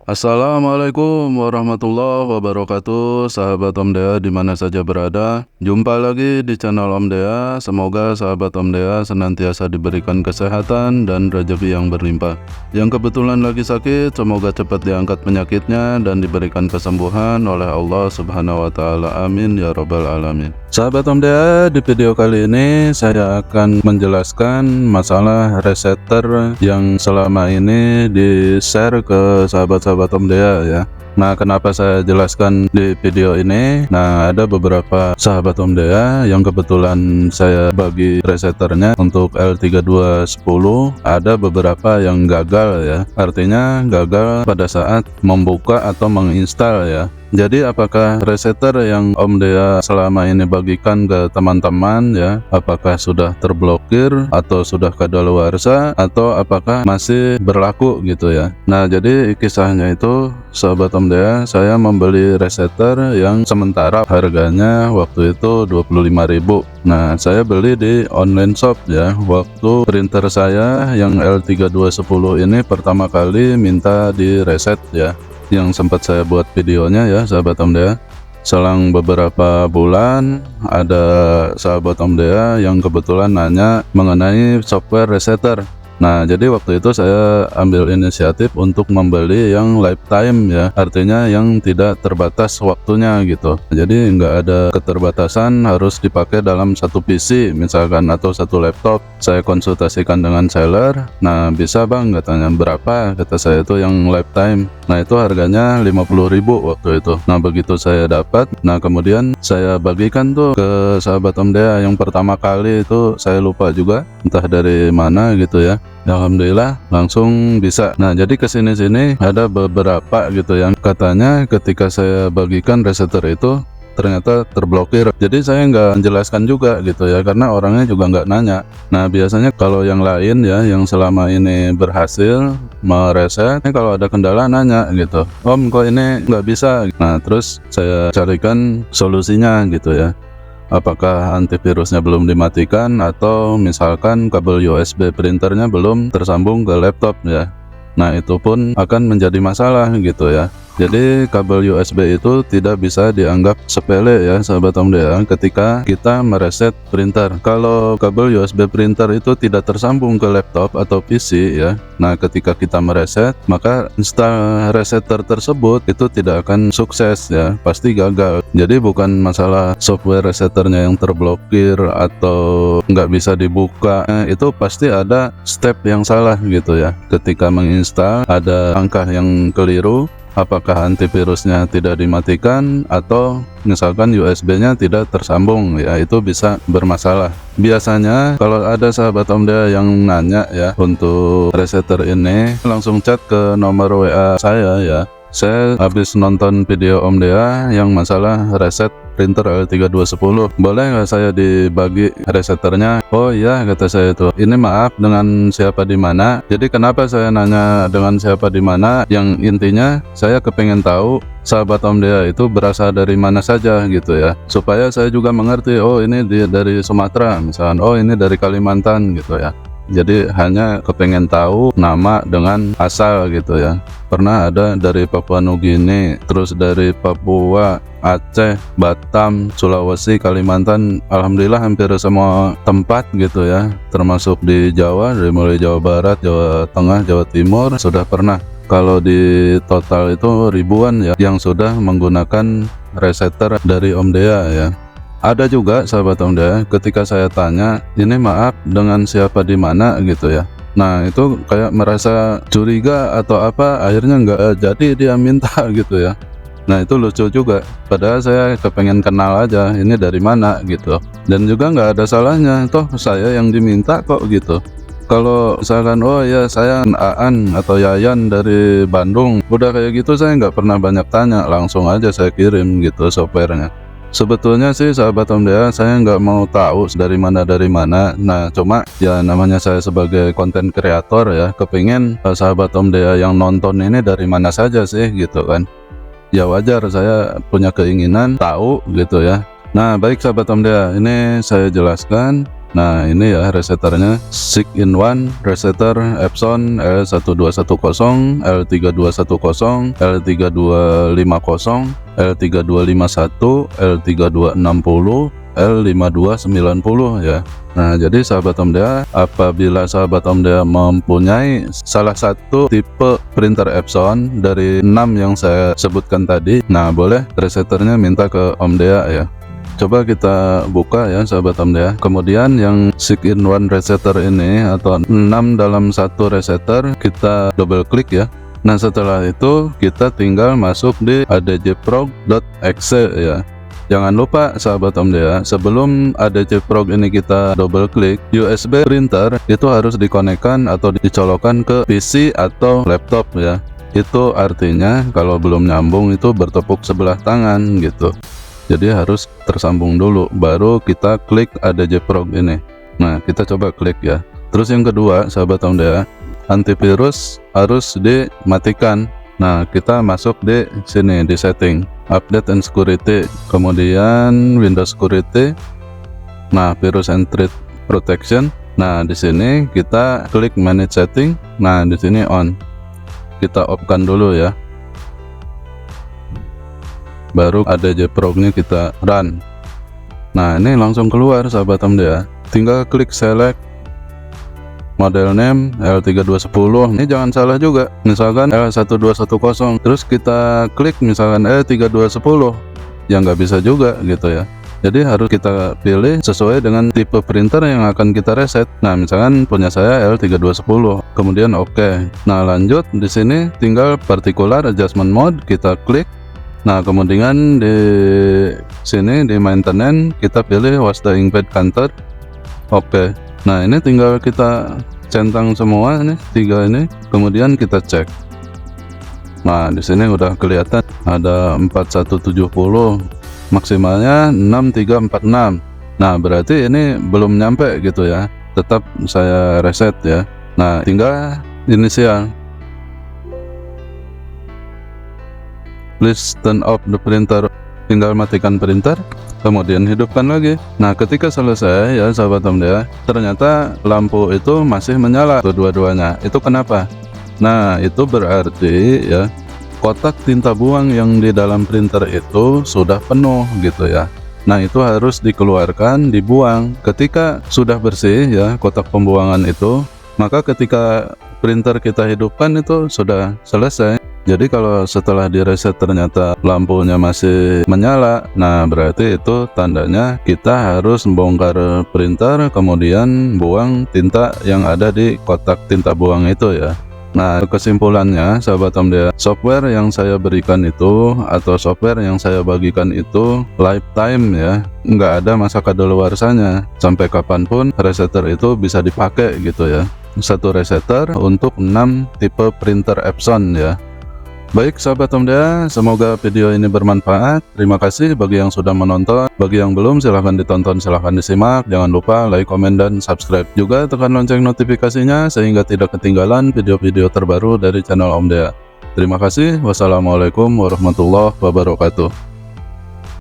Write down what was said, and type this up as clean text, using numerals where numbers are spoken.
Assalamualaikum warahmatullahi wabarakatuh, sahabat Om Dea di mana saja berada. Jumpa lagi di channel Om Dea. Semoga sahabat Om Dea senantiasa diberikan kesehatan dan rezeki yang berlimpah. Yang kebetulan lagi sakit, semoga cepat diangkat penyakitnya dan diberikan kesembuhan oleh Allah Subhanahu wa Ta'ala. Amin ya Rabbal Alamin. Sahabat Om Dea, di video kali ini saya akan menjelaskan masalah resetter yang selama ini di-share ke sahabat-sahabat Om Dea ya. Nah, kenapa saya jelaskan di video ini? Nah, ada beberapa sahabat Om Dea yang kebetulan saya bagi resetternya untuk L3210. Ada beberapa yang gagal ya. Artinya gagal pada saat membuka atau menginstal ya. Jadi apakah resetter yang Om Dea selama ini bagikan ke teman-teman ya, apakah sudah terblokir atau sudah kadaluarsa atau apakah masih berlaku gitu ya. Nah, jadi kisahnya itu sahabat Om Dea, saya membeli resetter yang sementara harganya waktu itu 25.000. Nah, saya beli di online shop ya. Waktu printer saya yang L3210 ini pertama kali minta di reset ya, yang sempat saya buat videonya ya sahabat Om Dea. Selang beberapa bulan ada sahabat Om Dea yang kebetulan nanya mengenai software resetter. Nah, jadi waktu itu saya ambil inisiatif untuk membeli yang lifetime ya, artinya yang tidak terbatas waktunya gitu. Jadi nggak ada keterbatasan harus dipakai dalam satu PC misalkan atau satu laptop. Saya konsultasikan dengan seller. Nah, bisa bang, katanya. Berapa? Kata saya itu yang lifetime. Nah, itu harganya 50.000 waktu itu. Nah, begitu saya dapat, nah kemudian saya bagikan tuh ke sahabat Om Dea yang pertama kali itu, saya lupa juga entah dari mana gitu ya. Alhamdulillah langsung bisa. Nah, jadi kesini-sini ada beberapa gitu yang katanya ketika saya bagikan resetter itu ternyata terblokir. Jadi saya nggak menjelaskan juga gitu ya, karena orangnya juga nggak nanya. Nah, biasanya kalau yang lain ya, yang selama ini berhasil mereset, kalau ada kendala nanya gitu, Om kok ini nggak bisa. Nah, terus saya carikan solusinya gitu ya. Apakah antivirusnya belum dimatikan atau misalkan kabel USB printernya belum tersambung ke laptop ya. Nah, itu pun akan menjadi masalah gitu ya. Jadi kabel USB itu tidak bisa dianggap sepele ya sahabat Om Dea ketika kita mereset printer. Kalau kabel USB printer itu tidak tersambung ke laptop atau PC ya, nah ketika kita mereset maka install resetter tersebut itu tidak akan sukses ya, pasti gagal. Jadi bukan masalah software resetternya yang terblokir atau nggak bisa dibuka, itu pasti ada step yang salah gitu ya. Ketika menginstal ada langkah yang keliru. Apakah antivirusnya tidak dimatikan atau misalkan USB-nya tidak tersambung ya, itu bisa bermasalah. Biasanya kalau ada sahabat Om Dea yang nanya ya untuk resetter ini, langsung chat ke nomor WA saya ya. Saya habis nonton video Om Dea yang masalah reset printer L3210. Boleh nggak saya dibagi resetternya? Oh iya, kata saya itu. Ini maaf, dengan siapa di mana? Jadi kenapa saya nanya dengan siapa di mana? Yang intinya saya kepengen tahu sahabat Om Dea itu berasal dari mana saja gitu ya. Supaya saya juga mengerti, oh ini dari Sumatera misalkan, oh ini dari Kalimantan gitu ya. Jadi hanya kepengen tahu nama dengan asal gitu ya. Pernah ada dari Papua Nugini, terus dari Papua, Aceh, Batam, Sulawesi, Kalimantan, alhamdulillah hampir semua tempat gitu ya, termasuk di Jawa, dari mulai Jawa Barat, Jawa Tengah, Jawa Timur sudah pernah. Kalau di total itu ribuan ya yang sudah menggunakan resetter dari Om Dea ya. Ada juga sahabat Om Dea ketika saya tanya, ini maaf dengan siapa di mana gitu ya. Nah, itu kayak merasa curiga atau apa, akhirnya nggak jadi dia minta gitu ya. Nah, itu lucu juga. Padahal saya kepengen kenal aja ini dari mana gitu. Dan juga nggak ada salahnya, toh saya yang diminta kok gitu. Kalau misalkan, oh ya saya Aan atau Yayan dari Bandung, udah kayak gitu saya nggak pernah banyak tanya, langsung aja saya kirim gitu softwarenya. Sebetulnya sih sahabat Om Dea, saya nggak mau tahu dari mana. Nah, cuma ya namanya saya sebagai konten kreator ya, kepingin sahabat Om Dea yang nonton ini dari mana saja sih gitu kan. Ya wajar saya punya keinginan tahu gitu ya. Nah, baik sahabat Om Dea, ini saya jelaskan Nah ini ya reseternya, 6-in-1 reseter Epson L1210, L3210, L3250, L3251, L3260, L5290 ya. Nah jadi sahabat Omdea, apabila sahabat Omdea mempunyai salah satu tipe printer Epson dari 6 yang saya sebutkan tadi, nah boleh reseternya minta ke Omdea ya. Coba kita buka ya sahabat Omdea. Kemudian yang 6-in-1 resetter ini atau 6 dalam satu resetter, kita double klik ya. Nah setelah itu kita tinggal masuk di adjprog.exe ya. Jangan lupa sahabat Omdea, sebelum adjprog ini kita double klik, USB printer itu harus dikonekkan atau dicolokkan ke PC atau laptop ya. Itu artinya kalau belum nyambung itu bertepuk sebelah tangan gitu. Jadi harus tersambung dulu, baru kita klik adjprog ini. Nah kita coba klik ya. Terus yang kedua sahabat Omdea, antivirus harus dimatikan. Nah kita masuk di sini di setting, update and security, kemudian Windows security, nah virus and threat protection. Nah di sini kita klik manage setting. Nah di sini on, kita off kan dulu ya, baru adjprog-nya kita run. Nah ini langsung keluar sahabat Omdea, tinggal klik select model name L3210. Ini jangan salah juga, misalkan L1210, terus kita klik misalkan L3210, ya nggak bisa juga gitu ya. Jadi harus kita pilih sesuai dengan tipe printer yang akan kita reset. Nah misalkan punya saya L3210, kemudian oke. Nah lanjut, di sini tinggal particular adjustment mode, kita klik. Nah kemudian di sini di maintenance kita pilih was the inkpad counter. Oke. Nah ini tinggal kita centang semua nih 3 ini, kemudian kita cek. Nah di sini udah kelihatan ada 4170, maksimalnya 6346. Nah berarti ini belum nyampe gitu ya, tetap saya reset ya. Nah tinggal inisial, please turn off the printer, tinggal matikan printer, kemudian hidupkan lagi. Nah ketika selesai ya sahabat Omdea, ternyata lampu itu masih menyala dua-duanya. Itu kenapa? Nah itu berarti ya kotak tinta buang yang di dalam printer itu sudah penuh gitu ya. Nah itu harus dikeluarkan, dibuang. Ketika sudah bersih ya kotak pembuangan itu, maka ketika printer kita hidupkan itu sudah selesai. Jadi kalau setelah direset ternyata lampunya masih menyala, nah berarti itu tandanya kita harus membongkar printer, kemudian buang tinta yang ada di kotak tinta buang itu ya. Nah kesimpulannya sahabat Omdea, software yang saya berikan itu atau software yang saya bagikan itu lifetime ya, nggak ada masa kadaluarsanya. Sampai kapanpun resetter itu bisa dipakai gitu ya. Satu resetter untuk 6 tipe printer Epson ya. Baik sahabat Omdea, semoga video ini bermanfaat. Terima kasih bagi yang sudah menonton. Bagi yang belum, silahkan ditonton, silahkan disimak. Jangan lupa like, komen, dan subscribe. Juga tekan lonceng notifikasinya sehingga tidak ketinggalan video-video terbaru dari channel Omdea. Terima kasih. Wassalamualaikum warahmatullahi wabarakatuh.